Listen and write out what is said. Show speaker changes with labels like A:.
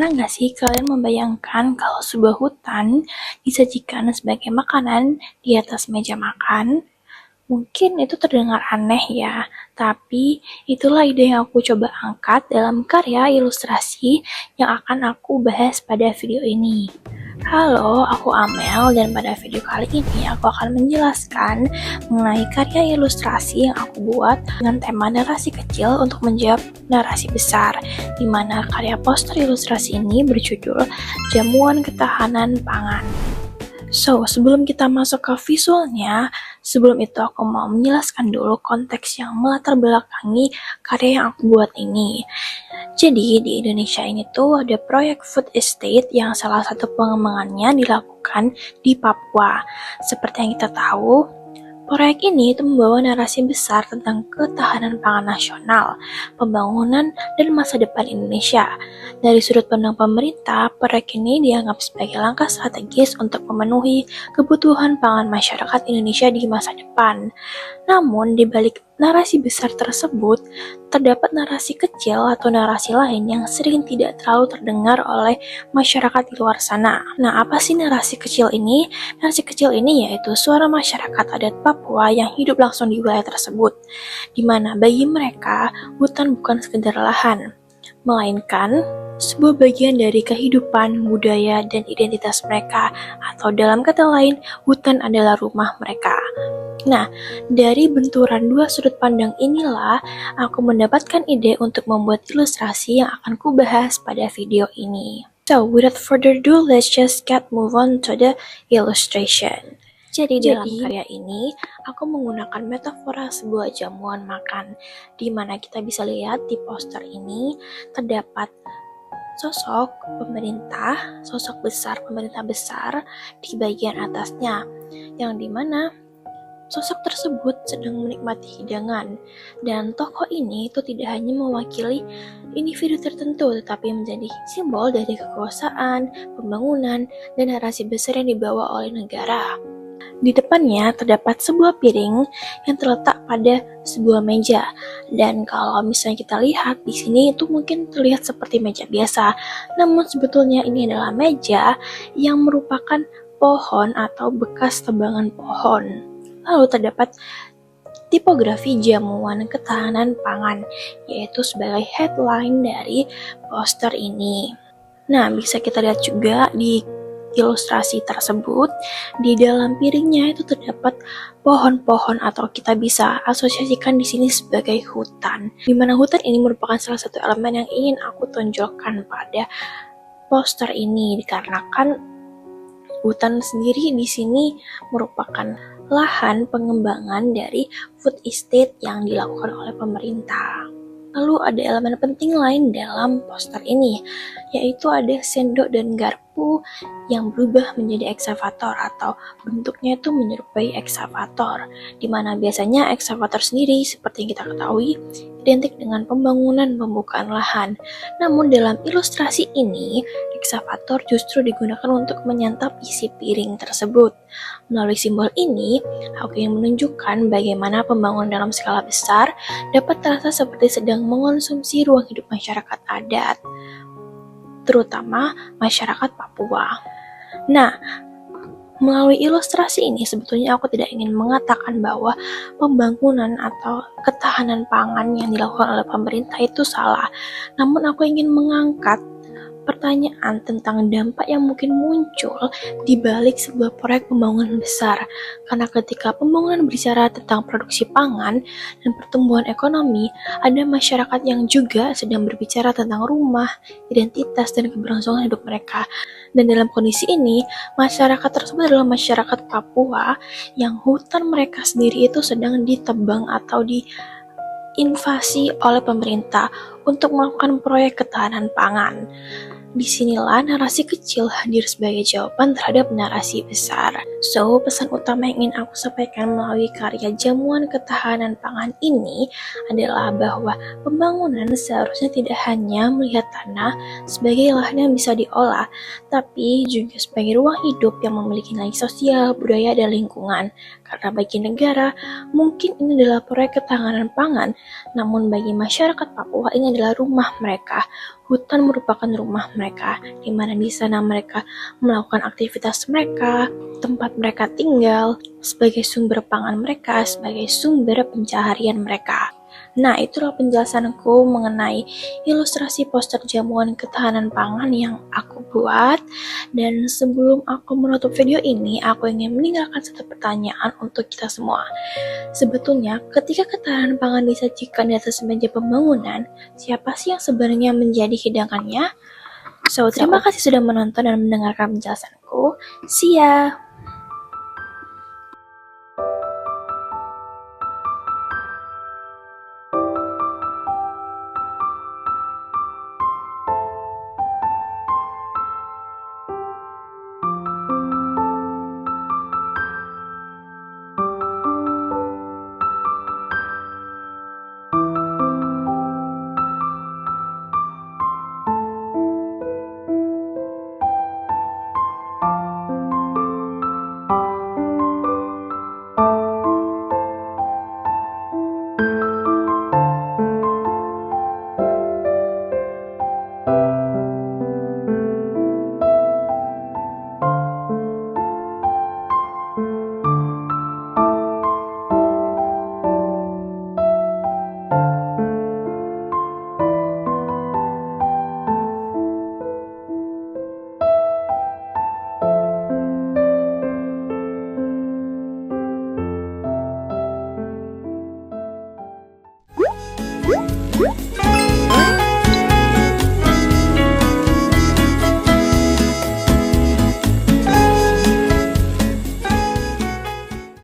A: Pernah nggak sih kalian membayangkan kalau sebuah hutan disajikan sebagai makanan di atas meja makan? Mungkin itu terdengar aneh ya, tapi itulah ide yang aku coba angkat dalam karya ilustrasi yang akan aku bahas pada video ini. Halo, aku Amel dan pada video kali ini aku akan menjelaskan mengenai karya ilustrasi yang aku buat dengan tema narasi kecil untuk menjawab narasi besar, di mana karya poster ilustrasi ini berjudul Jamuan Ketahanan Pangan. So, sebelum kita masuk ke visualnya, sebelum itu aku mau menjelaskan dulu konteks yang melatar belakangi karya yang aku buat ini. Jadi, di Indonesia ini tuh ada proyek food estate yang salah satu pengembangannya dilakukan di Papua. Seperti yang kita tahu, proyek ini itu membawa narasi besar tentang ketahanan pangan nasional, pembangunan, dan masa depan Indonesia. Dari sudut pandang pemerintah, proyek ini dianggap sebagai langkah strategis untuk memenuhi kebutuhan pangan masyarakat Indonesia di masa depan. Namun, di balik narasi besar tersebut, terdapat narasi kecil atau narasi lain yang sering tidak terlalu terdengar oleh masyarakat di luar sana. Nah, apa sih narasi kecil ini? Narasi kecil ini yaitu suara masyarakat adat Papua yang hidup langsung di wilayah tersebut, di mana bagi mereka, hutan bukan sekedar lahan, melainkan sebuah bagian dari kehidupan, budaya, dan identitas mereka, atau dalam kata lain, hutan adalah rumah mereka. Nah, dari benturan dua sudut pandang inilah aku mendapatkan ide untuk membuat ilustrasi yang akan kubahas pada video ini. So, without further ado, let's just move on to the illustration. Jadi dalam karya ini, aku menggunakan metafora sebuah jamuan makan, di mana kita bisa lihat di poster ini terdapat sosok pemerintah, sosok besar pemerintah besar di bagian atasnya, yang dimana sosok tersebut sedang menikmati hidangan, dan tokoh ini itu tidak hanya mewakili individu tertentu, tetapi menjadi simbol dari kekuasaan, pembangunan, dan narasi besar yang dibawa oleh negara. Di depannya terdapat sebuah piring yang terletak pada sebuah meja, dan kalau misalnya kita lihat di sini itu mungkin terlihat seperti meja biasa, namun sebetulnya ini adalah meja yang merupakan pohon atau bekas tebangan pohon. Lalu terdapat tipografi jamuan ketahanan pangan, yaitu sebagai headline dari poster ini. Nah, bisa kita lihat juga di ilustrasi tersebut, di dalam piringnya itu terdapat pohon-pohon atau kita bisa asosiasikan di sini sebagai hutan. Di mana hutan ini merupakan salah satu elemen yang ingin aku tonjolkan pada poster ini, dikarenakan hutan sendiri di sini merupakan lahan pengembangan dari food estate yang dilakukan oleh pemerintah. Lalu ada elemen penting lain dalam poster ini, yaitu ada sendok dan garpu yang berubah menjadi eksavator atau bentuknya itu menyerupai eksavator, di mana biasanya eksavator sendiri seperti yang kita ketahui identik dengan pembangunan pembukaan lahan. Namun dalam ilustrasi ini, eksavator justru digunakan untuk menyantap isi piring tersebut. Melalui simbol ini, aku ingin menunjukkan bagaimana pembangunan dalam skala besar dapat terasa seperti sedang mengonsumsi ruang hidup masyarakat adat, terutama masyarakat Papua. Nah, melalui ilustrasi ini sebetulnya aku tidak ingin mengatakan bahwa pembangunan atau ketahanan pangan yang dilakukan oleh pemerintah itu salah. Namun aku ingin mengangkat pertanyaan tentang dampak yang mungkin muncul di balik sebuah proyek pembangunan besar. Karena ketika pembangunan berbicara tentang produksi pangan dan pertumbuhan ekonomi, ada masyarakat yang juga sedang berbicara tentang rumah, identitas, dan keberlangsungan hidup mereka. Dan dalam kondisi ini, masyarakat tersebut adalah masyarakat Papua yang hutan mereka sendiri itu sedang ditebang atau diinvasi oleh pemerintah untuk melakukan proyek ketahanan pangan. Disinilah narasi kecil hadir sebagai jawaban terhadap narasi besar. So, pesan utama yang ingin aku sampaikan melalui karya jamuan ketahanan pangan ini adalah bahwa pembangunan seharusnya tidak hanya melihat tanah sebagai lahan yang bisa diolah, tapi juga sebagai ruang hidup yang memiliki nilai sosial, budaya, dan lingkungan. Karena bagi negara, mungkin ini adalah proyek ketahanan pangan, namun bagi masyarakat Papua ini adalah rumah mereka, Hutan merupakan rumah mereka, di mana di sana mereka melakukan aktivitas mereka, tempat mereka tinggal, sebagai sumber pangan mereka, sebagai sumber pencaharian mereka. Nah, itulah penjelasanku mengenai ilustrasi poster jamuan ketahanan pangan yang aku buat. Dan sebelum aku menutup video ini, aku ingin meninggalkan satu pertanyaan untuk kita semua. Sebetulnya, ketika ketahanan pangan disajikan di atas meja pembangunan, siapa sih yang sebenarnya menjadi hidangannya? So, terima kasih sudah menonton dan mendengarkan penjelasanku. See ya!